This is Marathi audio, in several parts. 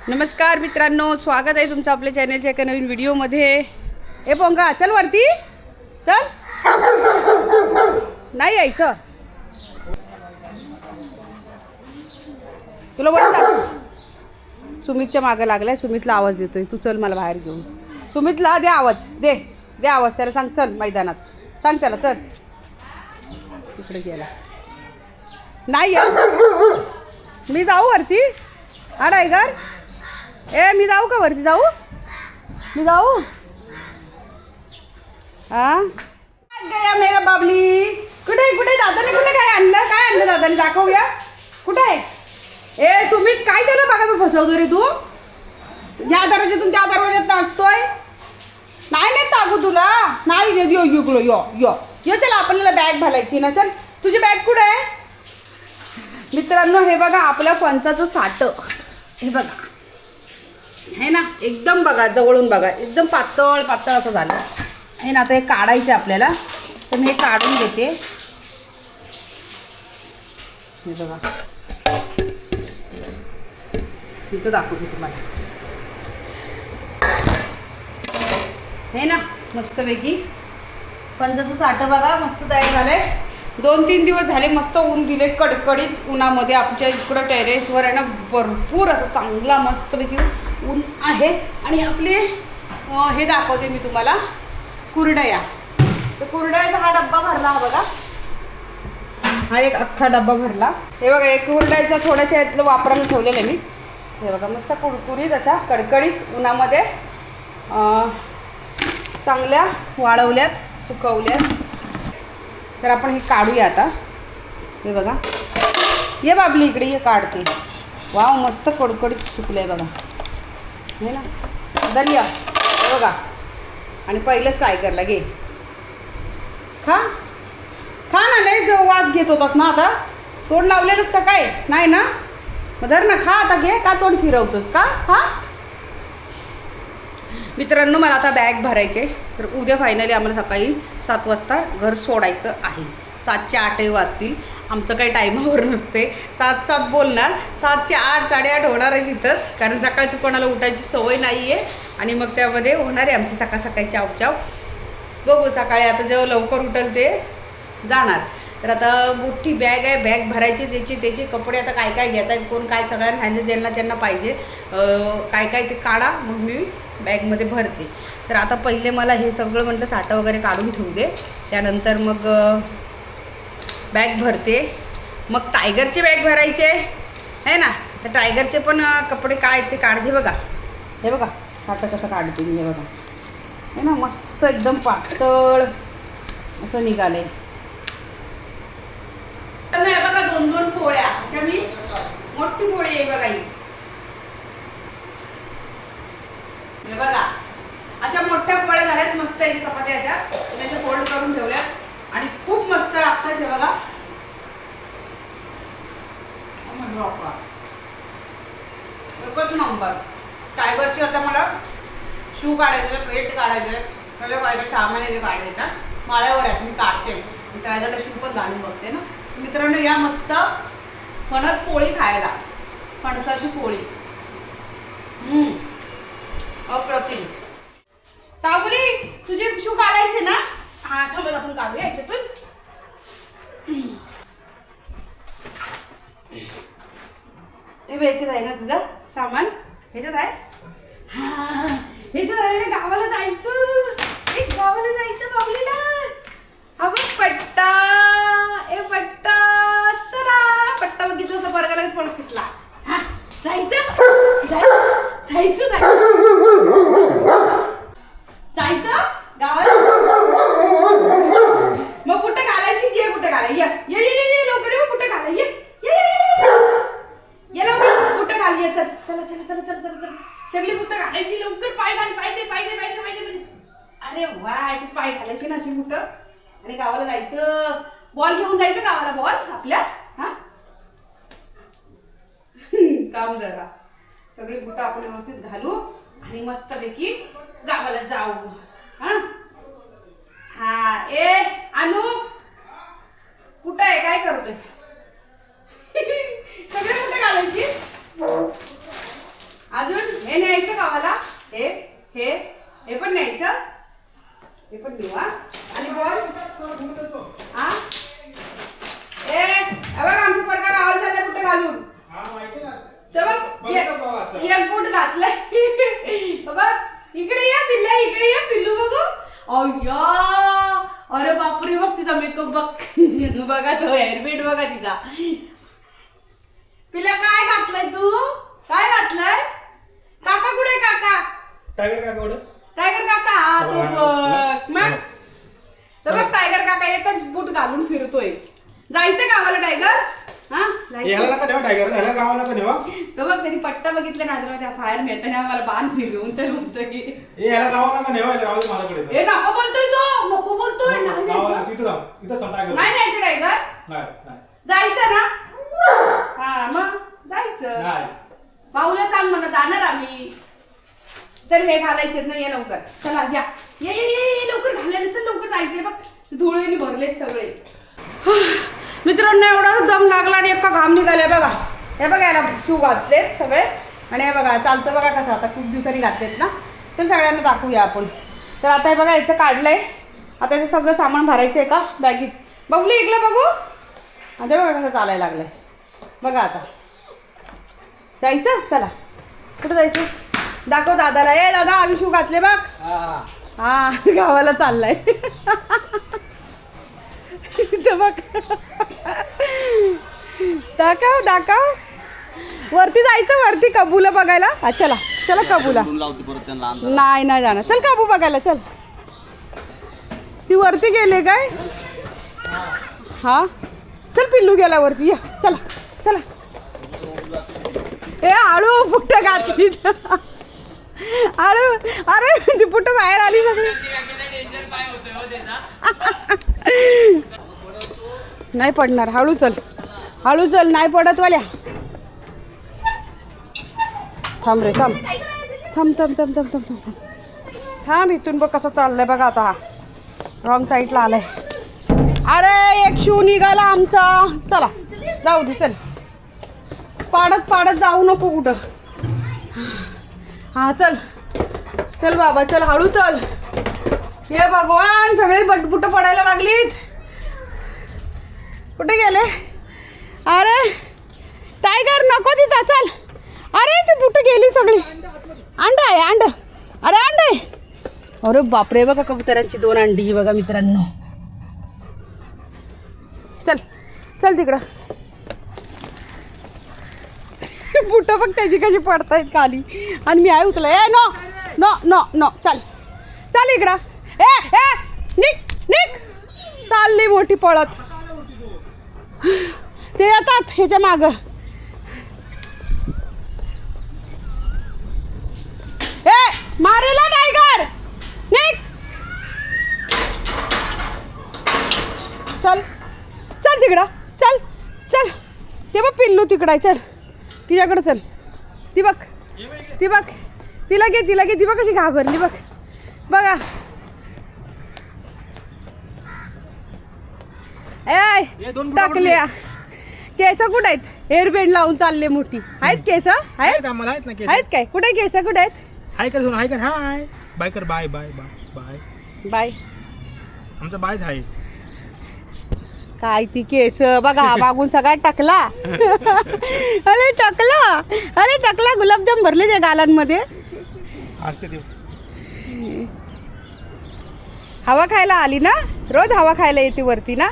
नमस्कार मित्रांनो, स्वागत आहे तुमचं आपल्या चॅनलच्या एका नवीन व्हिडिओमध्ये. ए पोंगा, चल वरती चल. नाही यायचं तुला वर टाक. सुमितच्या मागे लागलाय, सुमितला आवाज देतोय. तू चल मला बाहेर घेऊन. सुमितला दे आवाज, दे आवाज त्याला. सांग चल मैदानात, सांग त्याला चल. इकडे गेला नाही या. मी जाऊ वरती? हा टायगर, ए मी जाऊ का वरती? मी जाऊ हा गया मेरा बाबली. कुठे दादाने कुठे काय आणलं दादाने? दाखवूया कुठे आहे. ए सुमित, काय त्याला बघा मी फसवतो रे तू. या दरवाज्यातून त्या दरवाज्यात नाचतोय. नाही टाकू तुला. नाही यो युगलो यो चल, आपल्याला बॅग घालायची ना. चल तुझी बॅग कुठे आहे? मित्रांनो हे बघा आपल्या फणसाचं साठ. हे बघा हे ना, एकदम बघा जवळून बघा, एकदम पातळ असं झालं हे ना. आता हे काढायचं आपल्याला, तर मी हे काढून घेते. हे बघा इथं दाखवते तुम्हाला. हे ना मस्तपैकी फणसाचं साठ बघा मस्त तयार झालंय. 2-3 दिवस झाले मस्त ऊन दिले, कडकडीत उन्हामध्ये. आमच्या इकडं टेरेसवर आहे ना भरपूर असं चांगला मस्तपैकी ऊन आहे. आणि आपले हे दाखवते मी तुम्हाला, कुरडया. तर कुरडयाचा हा डब्बा भरला. हा बघा, हा एक अख्खा डब्बा भरला. हे बघा एक कुरडयाचा थोड्याशा यातलं वापरायला ठेवलेलं आहे मी. हे बघा मस्त कुरकुरीत अशा कडकडीत उन्हामध्ये चांगल्या वाळवल्यात, सुकवल्यात. तर आपण हे काढूया आता. हे बघा, ये बाबली इकडे ये, काढते. वाव मस्त कडकडीत सुकलं आहे बघा. हे ना दलिया. हे बघा, आणि पहिलंच टायगरला घे, खा ना. नाही जो वास घेत होतास ना, आता तोंड लावलेलंच का काय? नाही ना, मग धर ना, खा आता. घे, का तोंड फिरवतोस का? खा. मित्रांनो मला आता बॅग भरायचे. तर उद्या फायनली आम्हाला सकाळी 7 वाजता घर सोडायचं आहे. 7चे 8 वाजतील. आमचं काही टाईमावर नसते. 7 बोलणार, 7चे 8, 8:30 होणार आहे तिथंच. कारण सकाळची कोणाला उठायची सवय नाही आहे. आणि मग त्यामध्ये होणार आहे आमची सकाळी चावचाव. बघू सकाळी आता जेव्हा लवकर उठल ते जाणार. तर आता मोठी बॅग आहे, बॅग भरायची. ज्याचे त्याचे कपडे आता काय घेत आहेत, कोण काय सगळ्यांना सांगितलं, ज्यांना पाहिजे काय ते काढा, मग मी बॅगमध्ये भरते. तर आता पहिले मला हे सगळं म्हटलं साठं वगैरे काढून ठेवू दे, त्यानंतर मग बॅग भरते. मग टायगरचे बॅग भरायचे आहे ना. तर टायगरचे पण कपडे काय ते काढते बघा. हे बघा साठं कसं काढते मी. हे बघा हे ना मस्त एकदम पातळ असं निघालंय. तर हे बघा 2-2 पोळ्या अशा मी, मोठी पोळी आहे बघा ही. हे बघा अशा मोठ्या पोळ्या झाल्यात मस्त. याची चपात्या अशा त्याच्या फोल्ड करून ठेवल्यात आणि खूप मस्त लागतात. हे बघा एकच नंबर. टायगरची आता मला शू काढायचं, बेल्ट काढायचं, सगळं पाहिजे सामान आहे ते काढायचा. माळ्यावर आहेत, मी काढते. टायगरला शू पण घालून बघते ना. मित्रांनो या मस्त फणस पोळी खायला, फणसाची पोळी अप्रतिम. तावली तुझे शू काढायचे ना? हा थांब आपण काढूया याच्यातून. हे ह्याच्यात आहे ना तुझं सामान? ह्याच्यात आहे? हा ह्याच्यात आहे. गावाला जायचं बाबलीला. हा बघ पट्टा. ए पट्टा, चला. पट्टा बघितलं असं बरगाला पडत सुटला. हा जायचं गावाला. मग कुठे घालायची? ये कुठे घालाय? ये लवकर ये. कुठे घालाय? ये लवकर. कुठे घाल? ये चला. सगळी कुठं घालायची लवकर. पाय दे. अरे वा, अशी पाय घालायची ना अशी कुठं. आणि गावाला जायचं. बॉल घेऊन जायचं गावाला. बॉल आपल्या हा काम जरा. सगळी बुटं आपण व्यवस्थित घालू आणि मस्तपैकी गावाला जाऊ. हा ए अनु कुठं आहे? काय करतोय? सगळे कुठे घालायची? अजून हे न्यायचं गावाला. हे हे हे पण न्यायचं. हे पण देऊ. आणि बघ हा बघ आमचं परका गावाला चाललंय कुठे घालून. एअरपोर्ट घातलंय. बघ इकडे या पिल्ला, इकडे या पिल्लू बघू. अय्या अरे बापरे बघ तिचा मेकअप बघ. बघा तो हेअरबँड बघा तिचा. पिल्ला काय घातलंय तू? काय घातलंय? काका कुठे? काका टायगर काका कुठे? टायगर काका हा तो बघ. मग बघ टायगर काका एकच बूट घालून फिरतोय. जायचं गावाला टायगर. हा याला नका ठेवा टायगर, याला गावाला नका ठेवा. तो बघ त्यांनी पट्टा बघितलं ना त्या बाहेर नेताना आम्हाला बांध घेऊन तर म्हणतोय याला गावाला नका ठेवा, गावाला माझ्याकडे. हे नको बोलतोय तो, नको बोलतोय. नाही न्यायचं टायगर. जायचं ना. हा मग जायचं. भाऊला सांग म्हणा जाणार आम्ही. चल हे घालायचे ना. ये लवकर चला या. ये लवकर घालायला चल. लवकर जायचंय बघ. धुळेने भरलेत सगळे. मित्रांनो एवढा दम लागला आणि एका घाम निघाले बघा. हे बघा याला शू घातलेत सगळे. आणि हे बघा चालतं बघा कसं. आता खूप दिवसांनी घातलेत ना. चल सगळ्यांना दाखवूया आपण. तर आता हे बघा याचं काढलंय. आता याचं सगळं सामान भरायचं आहे का बॅगीत. बघली इकडं बघू. आता बघा कसं चालायला लागलंय बघा. आता जायचं. चला कुठं जायचं दाखव दादाला. ए दादा आम्ही शू घातले बघ. हा गावाला चाललाय. बघ दाखव. वरती जायचं. वरती कबूला बघायला. चला चला कबूला. नाही जाणार. चल कबू बघायला चल. ती वरती गेले काय. हा चल पिल्लू गेला वरती. या चला चला. ए आळू पुट्ट घातली. आळू अरे ती पुट्ट बाहेर आली सगळी. नाही पडणार. हळू चल नाही पडत वाल्या. थांब रे थांब. इथून बघ कसं चाललंय बघा. आता हा रॉंग साईडला आलाय. अरे एक शू निघाला आमचा. चला जाऊ दे. चल पाडत जाऊ नको कुठं. हा चल बाबा चल. हळू चल. हे भगवान सगळे बटबुट पडायला लागलीत. कुठे गेले? अरे टायगर नको तिथं. चल. अरे ती बुट गेली सगळी. अंड आहे. अरे अंड आहे. अरे बापरे बघा कबुतरांची 2 अंडी बघा मित्रांनो. चल तिकडं. बुट बघ त्याची कशी पडतायत खाली. आणि मी आहे उचला. ए नो चल इकडं. ए निक चालली मोठी पळत. ते येतात ह्याच्या माग. ए मारेला टायगर. निक चल तिकडं. चल ते बघ पिल्लू तिकडं आहे. चल तिच्याकडं चल. ती बघ तिला घे. ती बघ कशी घाबरली बघ. बघा टाकल्या. केस कुठे आहेत? हेअरबँड लावून चालले मोठी. आहेत केस? आहेत काय? कुठे केस कुठे आहेत? हाय बाय कर. बाय आमचा बायच आहे. काय ती केस बघा. मागून सगळ्यात टाकला. अरे टाकला. गुलाबजाम भरले त्या गालांमध्ये. हवा खायला आली ना. रोज हवा खायला येते वरती ना.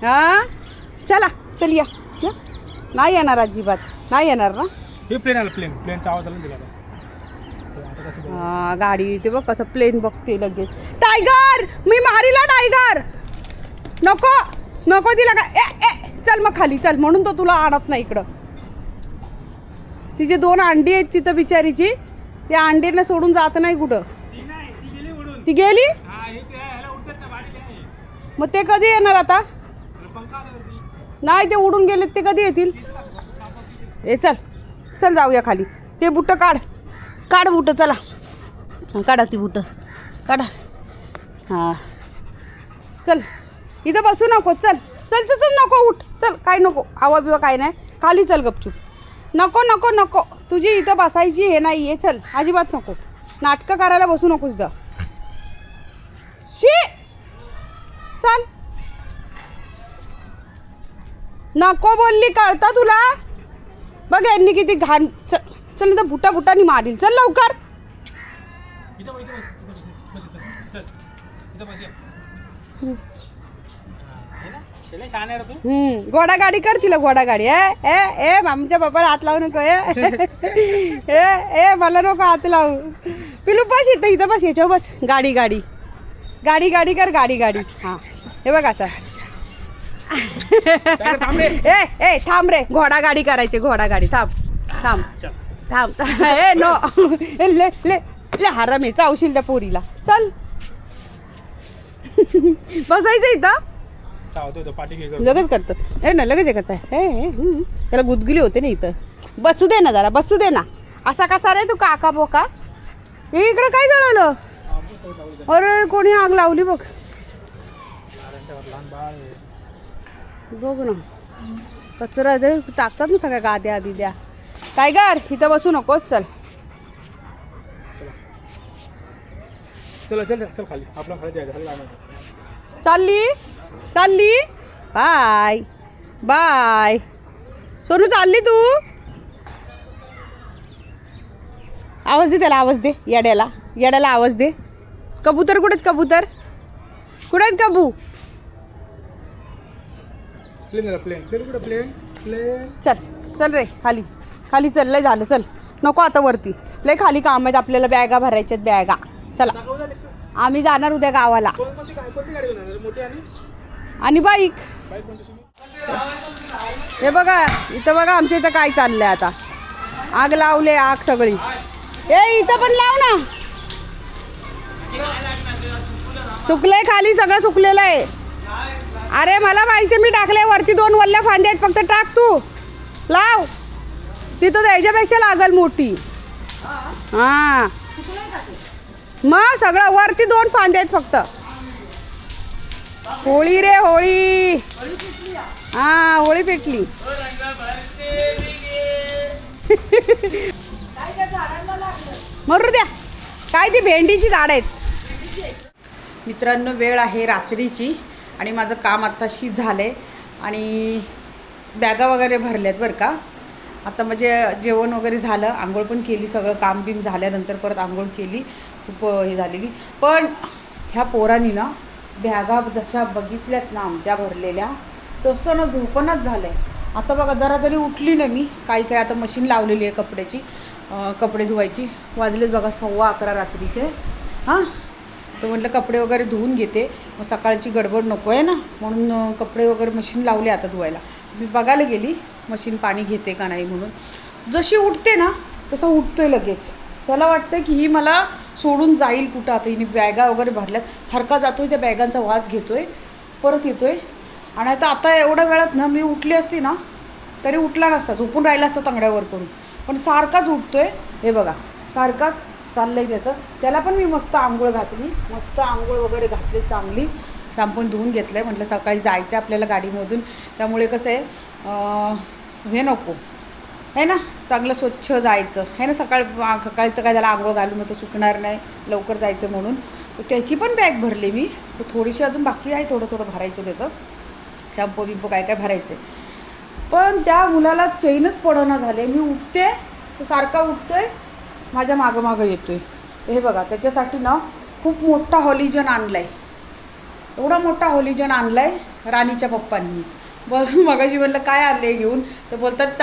हा चल या. नाही येणार अजिबात. नाही येणार ना. प्लेनचा आवाज आला. हा गाडी ते बघ कसं प्लेन बघते लगेच. टायगर मी मारीला. टायगर नको तिला काय. चल मग खाली चल. म्हणून तो तुला आणत नाही इकडं. तिचे 2 अंडी आहेत तिथं बिचारीची. त्या अंडीला सोडून जात नाही कुठं. ती गेली. मग ते कधी येणार आता? नाही ते उडून गेलेत. ते कधी येतील? चल जाऊया खाली. ते बुट काढ बुट. चला काढा ती बुट काढा. हां चल इथं बसू नको. चल नको उठ. चल काय नको. आवा बिवा काय नाही. खाली चल गपचूप. नको नको नको, तुझी इथं बसायची हे नाही आहे. चल अजिबात नको, नाटकं करायला बसू नको इथं. शी चल, नको बोलली, कळतं तुला? बघ यांनी किती घाण. चल इथं बुटा बुटानी मारील. चल लवकर. इथं बस, चल इथं बस. छान आहे रे तू. घोडा गाडी कर तिला, घोडा गाडी. ए ए ए आमच्या बापाला हात लावू नको. ए ए मला नको हात लावू. पिलू बस इथं, इथं बस, याच्यावर बस. गाडी गाडी गाडी गाडी कर, गाडी गाडी. हां हे बघ असं. ए ए थांब रे, घोडा गाडी करायची, घोडा गाडी. थांब थांब थांब. ए नो, ले ले ले हराम आहे, चावशील त्या पोरीला. चल बसायचं इथं. लगेच करतात. ए ना लगेच हे करताय. त्याला गुदगुली होते ना इथं. बसू दे ना जरा, बसू दे ना. असा कसा रे तू काका बोका? हे इकडं काय जळालं? अरे कोणी आग लावली बघ. बघ ना कचरा दे टाकतात ना सगळ्या गाद्या बिद्या. टायगर इथं बसू नकोस. चल चल चल चल खाली, आपला खाली जायचं. चालली चालली. बाय बाय सोनू, चालली तू? आवाज दे त्याला, आवाज दे. येड्याला येड्याला आवाज दे. कबूतर कुठे आहेत? कबूतर कुठे आहेत? कबू प्लेन प्लेन प्लेन कुठे? Plane plane. चल चल रे खाली, खाली चल. लय झालं, चल नको आता वरती. लय खाली काम आहेत आपल्याला, बॅगा भरायच्यात, बॅगा. चला आम्ही जाणार उद्या गावाला. आणि बाईक. हे बघा इथं, बघा आमच्या इथं काय चाललंय आता. आग लावले, आग सगळी. ए इथं पण लाव ना. सुकलंय खाली, सगळं सुकलेलं आहे. अरे मला माहिती, मी टाकले वरती. 2 वल्ल्या फांद्या आहेत फक्त. टाक तू, लाव. तिथं त्याच्यापेक्षा लागल मोठी. हां मग सगळं वरती 2 फांद्या आहेत फक्त. होळी रे होळी. हा होळी पेटली. मरू द्या. काय ती भेंडीची झाड आहेत. मित्रांनो वेळ आहे रात्रीची आणि माझं काम आत्ताशी झालं आहे आणि बॅगा वगैरे भरल्यात बरं का. आता म्हणजे जेवण वगैरे झालं, आंघोळ पण केली, सगळं काम बिम झाल्यानंतर परत आंघोळ केली. खूप हे झालेली. पण ह्या पोरांनी ना बॅगा जशा बघितल्यात ना आमच्या भरलेल्या, तसं ना झोपणच झालं आहे. आता बघा जरा जरी उठली ना मी, काही काही आता मशीन लावलेली आहे कपड्याची, कपडे धुवायची. वाजलेच बघा 11:15 रात्रीचे. हां तर म्हटलं कपडे वगैरे धुवून घेते, मग सकाळची गडबड नको आहे ना, म्हणून कपडे वगैरे मशीन लावले आता धुवायला. मी बघायला गेली मशीन पाणी घेते का नाही म्हणून. जशी उठते ना तसं उठतोय लगेच. त्याला वाटतं की ही मला सोडून जाईल कुठं. आता हिने बॅगा वगैरे भरल्यात, सारखा जातोय, त्या बॅगांचा वास घेतोय, परत येतोय. आणि आता एवढ्या वेळात ना मी उठली असती ना तरी उठला नसता, झोपून राहिला असता तांगड्यावर करून. पण सारखाच उठतोय. हे बघा सारखाच चाललंय त्याचं. त्याला पण मी मस्त आंघोळ घातली, मस्त आंघोळ वगैरे घातली चांगली. शॅम्पून धुवून घेतलं आहे. म्हटलं सकाळी जायचं आपल्याला गाडीमधून, त्यामुळे कसं आहे हे नको आहे ना, चांगलं स्वच्छ जायचं आहे ना. सकाळचं काय त्याला आंघोळ घालून मग तो सुकणार नाही, लवकर जायचं म्हणून. तर त्याची पण बॅग भरली मी. तर थोडीशी अजून बाकी आहे, थोडं थोडं भरायचं त्याचं, शॅम्पू बिंपू काय काय भरायचं आहे. पण त्या मुलाला चैनच पडना झाले. मी उठते तो सारखा उठतोय, माझ्या मागं मागं येतोय. हे बघा त्याच्यासाठी ना खूप मोठा हॉलिजन आणला आहे. एवढा मोठा हॉलिजन आणला आहे राणीच्या पप्पांनी. मगाशी म्हणलं काय आणलं आहे घेऊन, तर बोलतात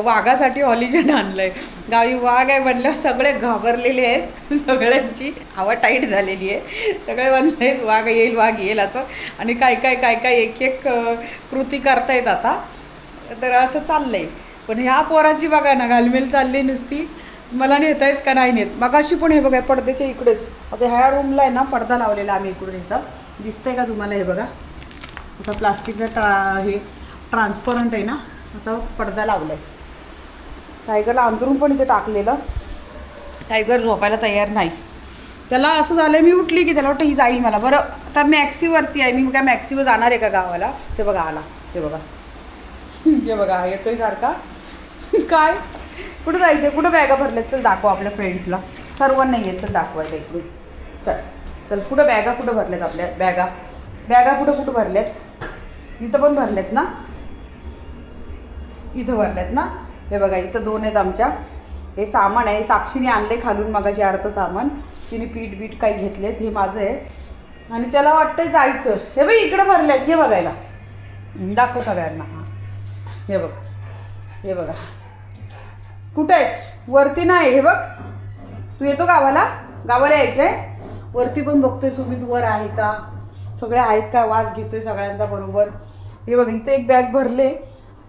वाघासाठी हॉलिजन आणलं आहे. गावी वाघ आहे म्हणलं, सगळे घाबरलेले आहेत, सगळ्यांची हवा टाईट झालेली आहे. सगळे म्हणले आहेत वाघ येईल वाघ येईल असं. आणि काय काय काय काय एक एक कृती करतायत आता. तर असं चाललं आहे. पण ह्या पोराची बघा ना घालमेल चालली नुसती. मला नेता येत का नाही नेत. मगाशी पण हे बघा पडद्याच्या इकडेच, आता ह्या रूमला आहे ना पडदा लावलेला आम्ही इकडून. ह्याचा दिसतंय का तुम्हाला? हे बघा असा प्लास्टिकचा हे ट्रान्सपरंट आहे ना, असा पडदा लावला आहे. टायगरला अंतरून पण इथे टाकलेलं. टायगर झोपायला तयार नाही. त्याला असं झालं मी उठली की त्याला वाटतं ही जाईल मला. बरं आता मॅक्सीवरती आहे मी, काय मॅक्सीवर जाणार आहे का गावाला? ते बघा आला, ते बघा, हे बघा येतोय सारखा. काय कुठं जायचं, कुठं बॅगा भरल्यात? चल दाखव आपल्या फ्रेंड्सला, सर्वांना येत चल दाखवायला इकडून. चल चल, कुठं बॅगा कुठं भरल्यात आपल्या? बॅगा बॅगा कुठं कुठं भरल्यात? इथं पण भरल्यात ना, इथं भरल्यात ना. हे बघा इथं 2 आहेत आमच्या. हे सामान आहे, साक्षीने आणले खालून मगाशी अर्ध सामान. तिने पीठ बीठ काही घेतलेत, हे माझं आहे. आणि त्याला वाटतंय जायचं. हे बघ इकडं भरल्यात, ये बघायला, दाखव सगळ्यांना. हां हे बघ, हे बघा कुठं आहे, वरती नाही. हे बघ, तू येतो गावाला, गावाला यायचं आहे. वरती पण बघतोय सुमित वर आहे का, सगळे आहेत का, वास घेतोय सगळ्यांचा बरोबर. हे बघ इथे एक बॅग भरले,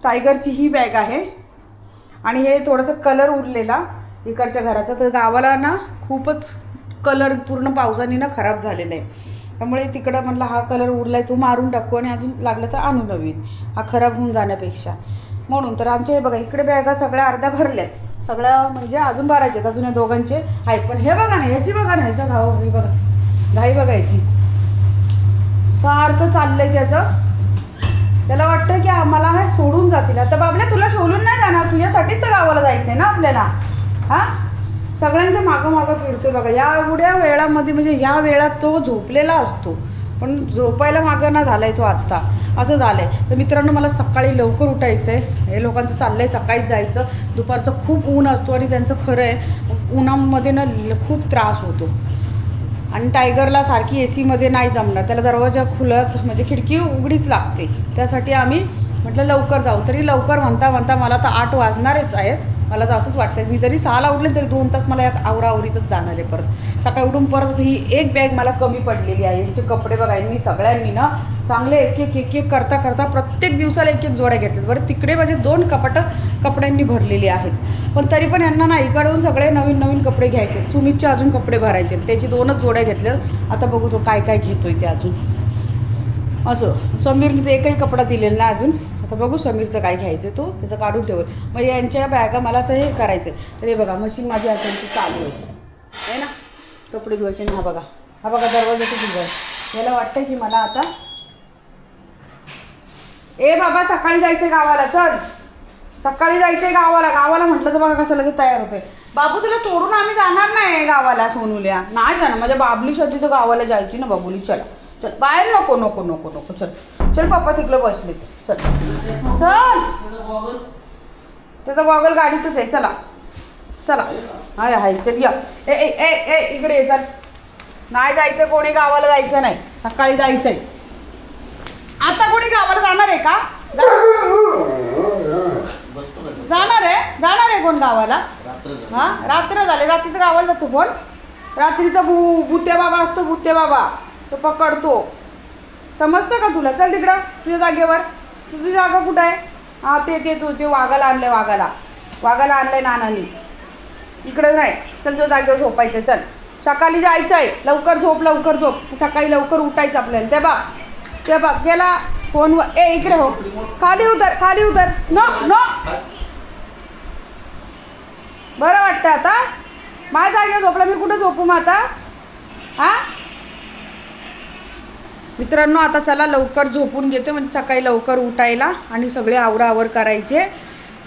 टायगरची ही बॅग आहे. आणि हे थोडंसं कलर उरलेला इकडच्या घराचा, तर गावाला ना खूपच कलर पूर्ण पावसाने ना खराब झालेला आहे. त्यामुळे तिकडं म्हटलं हा कलर उरला आहे तो मारून टाकू आणि अजून लागलं तर आणू नवीन, हा खराब होऊन जाण्यापेक्षा. म्हणून तर आमच्या हे बघा इकडे बॅगा सगळ्या अर्ध्या भरल्यात, सगळ्या म्हणजे अजून भरायचे आहेत. अजून या दोघांचे आहेत. पण हे बघा ना, ह्याची बघा ना, ह्याचा घाव, हे बघा घाई बघा याची, सारखं चाललंय त्याचं. त्याला वाटतं की आम्हाला हे सोडून जातील. आता बाबल्या तुला सोडून नाही जाणार, तुझ्यासाठीच तर गावाला जायचं आहे ना आपल्याला. हां सगळ्यांच्या मागं मागं फिरतोय बघा. या एवढ्या वेळामध्ये म्हणजे ह्या वेळात तो झोपलेला असतो, पण झोपायला मागं ना झाला आहे तो आत्ता, असं झालं आहे. तर मित्रांनो मला सकाळी लवकर उठायचं आहे. हे लोकांचं चाललं आहे सकाळीच जायचं, दुपारचं खूप ऊन असतो आणि त्यांचं खरं आहे उन्हामध्ये ना खूप त्रास होतो. आणि टायगरला सारखी एसीमध्ये नाही जमणार, त्याला दरवाजा खुलाच म्हणजे खिडकी उघडीच लागते. त्यासाठी आम्ही म्हटलं लवकर जाऊ. तरी लवकर म्हणता म्हणता मला तर 8 वाजणारच आहेत. मला तर असंच वाटतं मी जरी 6ला उठले तरी 2 तास मला या आवरावरीतच जाणार आहे. परत सकाळी उठून परत ही एक बॅग मला कमी पडलेली आहे. यांचे कपडे बघा, यांनी सगळ्यांनी ना चांगले एक एक करता करता प्रत्येक दिवसाला एक जोड्या घेतल्यात. बरं तिकडे माझे 2 कपड्यांनी भरलेली आहेत. पण तरी पण यांना ना इकडून सगळे नवीन नवीन कपडे घ्यायचे. सुमितचे अजून कपडे भरायचे, त्याची 2च जोड्या घेतल्यात. आता बघू तो काय काय घेतोय ते अजून. असं समीरने तर एकही कपडा दिलेला ना अजून. आता बघू समीरचं काय घ्यायचं तो त्याचं काढून ठेवलं. मग यांच्या बॅगा मला असं हे करायचं आहे. तर हे बघा मशीन माझी असेल चालू आहे ना, कपडे धुवायचे ना. हा बघा दरवाजाचं डिझाईन. याला वाटतं की मला आता ए बाबा सकाळी जायचं गावाला, चल सकाळी जायचंय गावाला. गावाला म्हटलं तर बघा कसं लगेच तयार होतंय. बाबू तुला सोडून आम्ही जाणार नाही गावाला सोनूल्या, नाही जाणार. माझ्या बाबलीसाठी तर गावाला जायची ना बाबुली. चला चल बाहेर, नको नको नको नको, चल चल पप्पा तिकडे बसले, चल चल. त्याचा गॉगल गाडीतच आहे, चला चला. हाय हाय चल या. ए ए ए ए इकडे ये, चल. नाही जायचं कोणी गावाला, जायचं नाही, सकाळी जायचं आहे. आता कोणी गावाला जाणार आहे का? जाणार आहे कोण गावाला? हां रात्र झाले, रात्रीचं गावाला जातो कोण? रात्रीचा भुत्या बाबा असतो, भुत्या बाबा तो पकडतो. समजतं का तुला? चल तिकडं तुझ्या जागेवर. तुझी जागा कुठं आहे? हां ते वाघाला आणलंय, वाघाला आणलंय नानांनी. इकडं नाही, चल तुझ्या जागेवर झोपायचं. चल सकाळी जायचं आहे, लवकर झोप. सकाळी लवकर उठायचं आपल्याला. ते बघ गेला फोनवर. ए इकडे हो, खाली उतर. नो बरं वाटतं आता माझ्या जागेवर झोपला, मी कुठं झोपू मग आता? हां मित्रांनो आता चला लवकर झोपून घेतो, म्हणजे सकाळी लवकर उठायला आणि सगळे आवराआवर करायचे.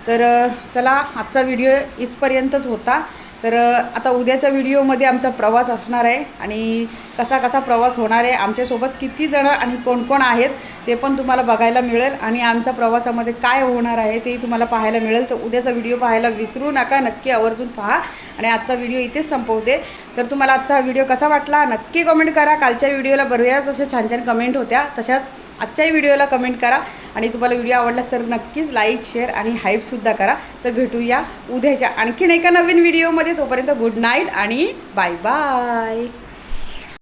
तर चला आजचा व्हिडिओ इथपर्यंतच होता. तर आता उद्याच्या व्हिडिओमध्ये आमचा प्रवास असणार आहे आणि कसा प्रवास होणार आहे, आमच्यासोबत किती जणं आणि कोण कोण आहेत ते पण तुम्हाला बघायला मिळेल. आणि आमच्या प्रवासामध्ये काय होणार आहे तेही तुम्हाला पाहायला मिळेल. तर उद्याचा व्हिडिओ पाहायला विसरू नका, नक्की आवर्जून पहा. आणि आजचा व्हिडिओ इथेच संपवते. तर तुम्हाला आजचा व्हिडिओ कसा वाटला नक्की कमेंट करा. कालच्या व्हिडिओला बऱ्याच अशा छान छान कमेंट होत्या, तशाच आजच्याही व्हिडिओला कमेंट करा. आणि तुम्हाला व्हिडिओ आवडलास तर नक्कीच लाईक, शेअर आणि हाईपसुद्धा करा. तर भेटूया उद्याच्या आणखीन एका नवीन व्हिडिओमध्ये. तोपर्यंत गुड नाईट आणि बाय बाय.